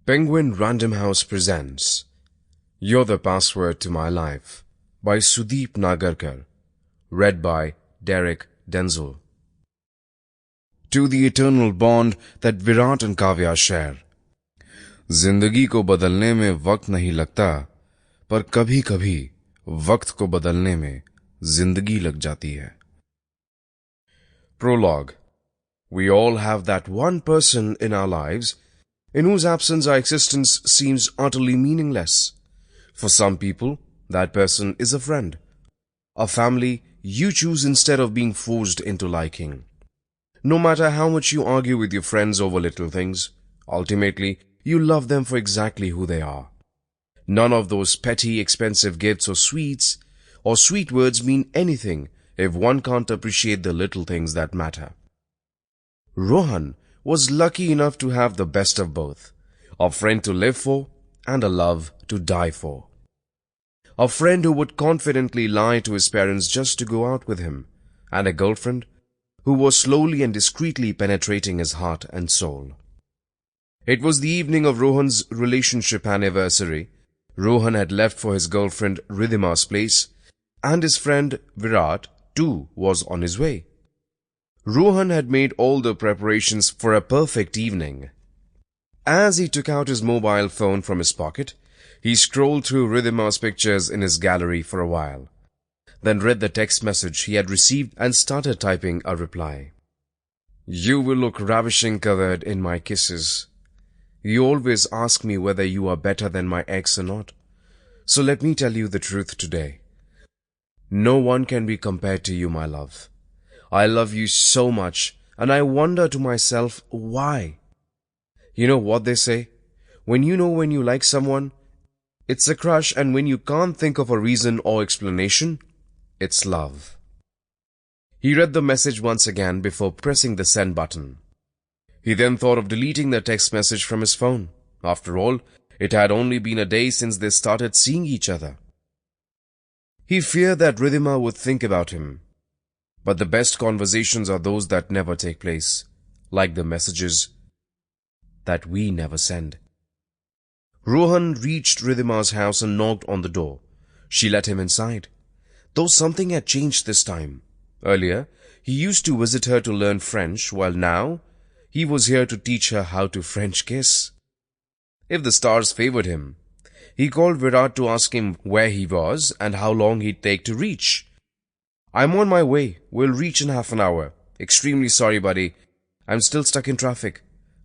Penguin Random House presents You're the Password to My Life by Sudeep Nagarkar, read by Denzil. To the eternal bond that Virat and Kavya share. जिंदगी को बदलने में वक्त नहीं लगता, पर कभी कभी वक्त को बदलने में जिंदगी लग जाती है. Prologue. We all have that one person in our lives in whose absence our existence seems utterly meaningless. For some people, that person is a friend, a family you choose instead of being forced into liking. No matter how much you argue with your friends over little things, ultimately, you love them for exactly who they are. None of those petty, expensive gifts or sweets or sweet words mean anything if one can't appreciate the little things that matter. Rohan was lucky enough to have the best of both, a friend to live for and a love to die for. A friend who would confidently lie to his parents just to go out with him, and a girlfriend who was slowly and discreetly penetrating his heart and soul. It was the evening of Rohan's relationship anniversary. Rohan had left for his girlfriend Ridhima's place, and his friend Virat too was on his way. Rohan had made all the preparations for a perfect evening. As he took out his mobile phone from his pocket, he scrolled through Ridhima's pictures in his gallery for a while, then read the text message he had received and started typing a reply. You will look ravishing covered in my kisses. You always ask me whether you are better than my ex or not. So let me tell you the truth today. No one can be compared to you, my love. I love you so much, and I wonder to myself, why? You know what they say? When you know when you like someone, it's a crush, and when you can't think of a reason or explanation, it's love. He read the message once again before pressing the send button. He then thought of deleting the text message from his phone. After all, it had only been a day since they started seeing each other. He feared that Ridhima would think about him. But the best conversations are those that never take place, like the messages that we never send. Rohan reached Ridhima's house and knocked on the door. She let him inside, though something had changed this time. Earlier, he used to visit her to learn French, while now he was here to teach her how to French kiss. If the stars favored him, he called Virat to ask him where he was and how long he'd take to reach. I'm on my way. We'll reach in half an hour. Extremely sorry, buddy. I'm still stuck in traffic.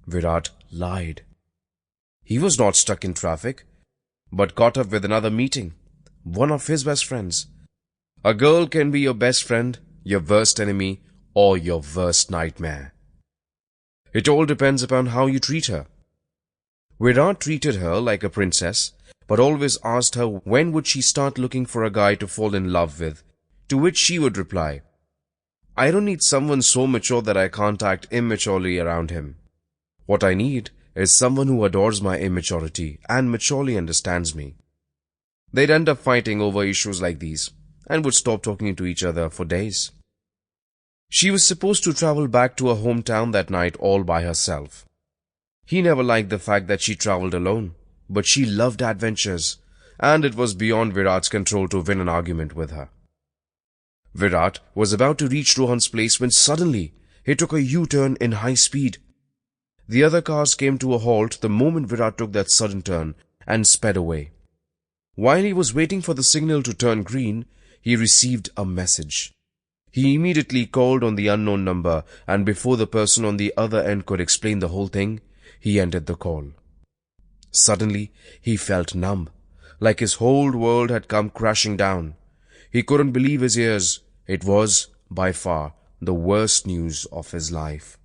Virat lied. He was not stuck in traffic, but caught up with another meeting. One of his best friends. A girl can be your best friend, your worst enemy, or your worst nightmare. It all depends upon how you treat her. Virat treated her like a princess, but always asked her when would she start looking for a guy to fall in love with. To which she would reply, I don't need someone so mature that I can't act immaturely around him. What I need is someone who adores my immaturity and maturely understands me. They'd end up fighting over issues like these and would stop talking to each other for days. She was supposed to travel back to her hometown that night all by herself. He never liked the fact that she traveled alone, but she loved adventures, and it was beyond Virat's control to win an argument with her. Virat was about to reach Rohan's place when suddenly he took a U-turn in high speed. The other cars came to a halt the moment Virat took that sudden turn and sped away. While he was waiting for the signal to turn green, he received a message. He immediately called on the unknown number, and before the person on the other end could explain the whole thing, he ended the call. Suddenly, he felt numb, like his whole world had come crashing down. He couldn't believe his ears. It was, by far, the worst news of his life.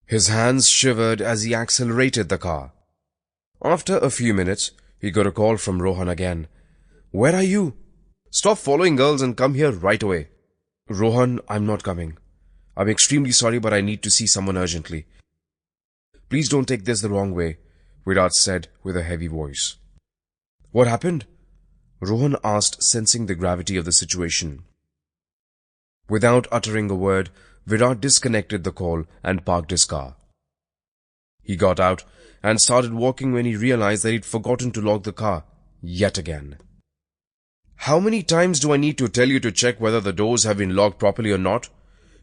His hands shivered as he accelerated the car. After a few minutes, he got a call from Rohan again. Where are you? Stop following girls and come here right away. Rohan, I'm not coming. I'm extremely sorry, but I need to see someone urgently. Please don't take this the wrong way, Virat said with a heavy voice. What happened? Rohan asked, sensing the gravity of the situation. Without uttering a word, Virat disconnected the call and parked his car. He got out and started walking when he realized that he'd forgotten to lock the car, yet again. "How many times do I need to tell you to check whether the doors have been locked properly or not?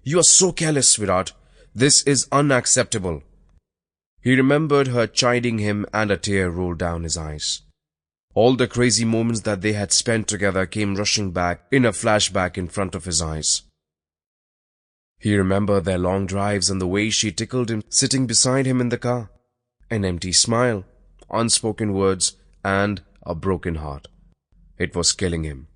You are so careless, Virat. This is unacceptable." He remembered her chiding him and a tear rolled down his eyes. All the crazy moments that they had spent together came rushing back in a flashback in front of his eyes. He remembered their long drives and the way she tickled him sitting beside him in the car. An empty smile, unspoken words, and a broken heart. It was killing him.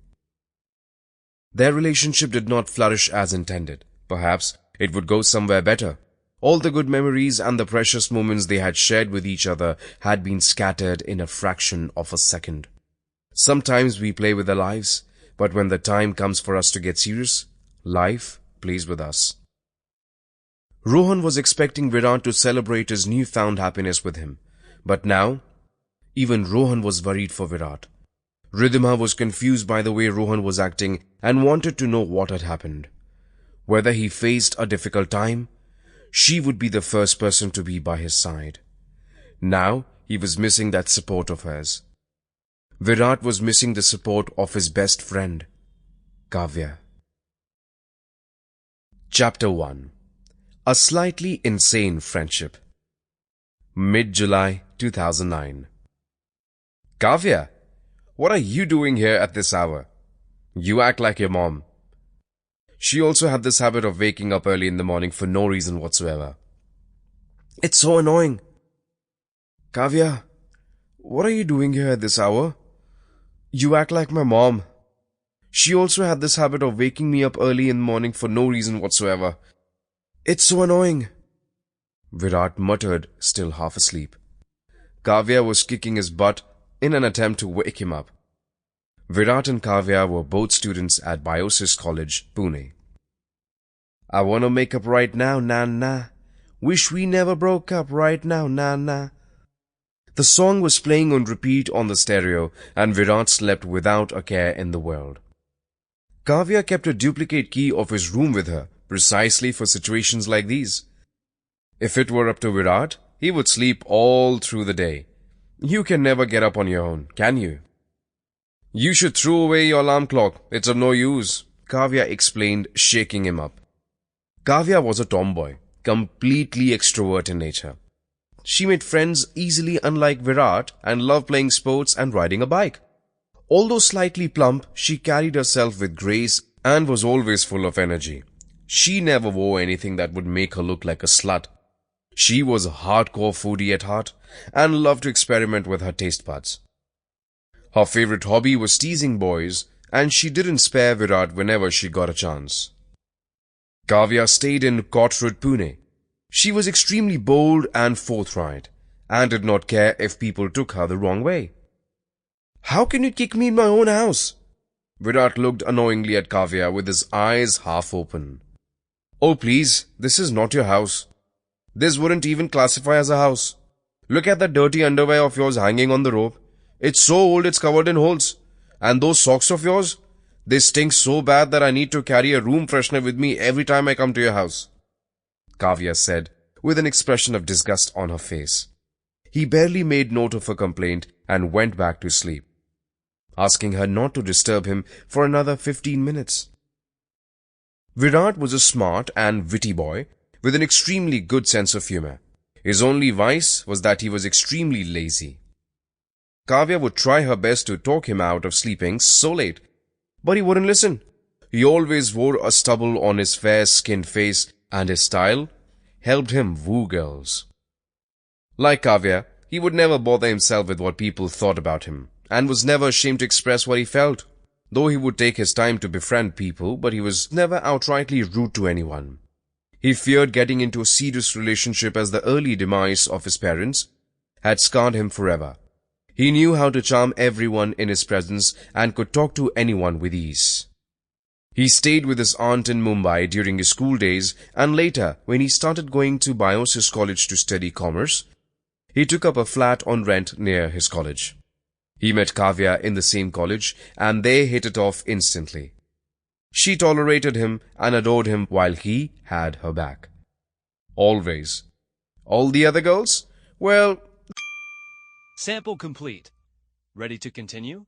Their relationship did not flourish as intended. Perhaps it would go somewhere better. All the good memories and the precious moments they had shared with each other had been scattered in a fraction of a second. Sometimes we play with our lives, but when the time comes for us to get serious, life plays with us. Rohan was expecting Virat to celebrate his newfound happiness with him. But now, even Rohan was worried for Virat. Ridhima was confused by the way Rohan was acting and wanted to know what had happened. Whether he faced a difficult time, she would be the first person to be by his side. Now, he was missing that support of hers. Virat was missing the support of his best friend, Kavya. Chapter 1. A Slightly Insane Friendship. Mid-July 2009. "Kavya, what are you doing here at this hour? You act like your mom." She also had this habit of waking up early in the morning for no reason whatsoever. "It's so annoying." "Kavya, what are you doing here at this hour? You act like my mom. She also had this habit of waking me up early in the morning for no reason whatsoever. It's so annoying." Virat muttered, still half asleep. Kavya was kicking his butt in an attempt to wake him up. Virat and Kavya were both students at Biosis College, Pune. "I wanna make up right now, na-na. Wish we never broke up right now, na-na." The song was playing on repeat on the stereo, and Virat slept without a care in the world. Kavya kept a duplicate key of his room with her, precisely for situations like these. If it were up to Virat, he would sleep all through the day. You can never get up on your own, can you? "You should throw away your alarm clock. It's of no use," Kavya explained, shaking him up. Kavya was a tomboy, completely extrovert in nature. She made friends easily, unlike Virat, and loved playing sports and riding a bike. Although slightly plump, she carried herself with grace and was always full of energy. She never wore anything that would make her look like a slut. She was a hardcore foodie at heart and loved to experiment with her taste buds. Her favorite hobby was teasing boys, and she didn't spare Virat whenever she got a chance. Kavya stayed in Kothurud, Pune. She was extremely bold and forthright, and did not care if people took her the wrong way. "How can you kick me in my own house?" Virat looked annoyingly at Kavya with his eyes half open. "Oh please, this is not your house. This wouldn't even classify as a house. Look at that dirty underwear of yours hanging on the rope. It's so old it's covered in holes. And those socks of yours, they stink so bad that I need to carry a room freshener with me every time I come to your house," Kavya said, with an expression of disgust on her face. He barely made note of her complaint and went back to sleep, asking her not to disturb him for another 15 minutes. Virat was a smart and witty boy with an extremely good sense of humor. His only vice was that he was extremely lazy. Kavya would try her best to talk him out of sleeping so late, but he wouldn't listen. He always wore a stubble on his fair-skinned face, and his style helped him woo girls. Like Kavya, he would never bother himself with what people thought about him, and was never ashamed to express what he felt. Though he would take his time to befriend people, but he was never outrightly rude to anyone. He feared getting into a serious relationship as the early demise of his parents had scarred him forever. He knew how to charm everyone in his presence and could talk to anyone with ease. He stayed with his aunt in Mumbai during his school days, and later, when he started going to Biosis College to study commerce, he took up a flat on rent near his college. He met Kavya in the same college, and they hit it off instantly. She tolerated him and adored him while he had her back. Always. All the other girls? Well, Sample complete. Ready to continue?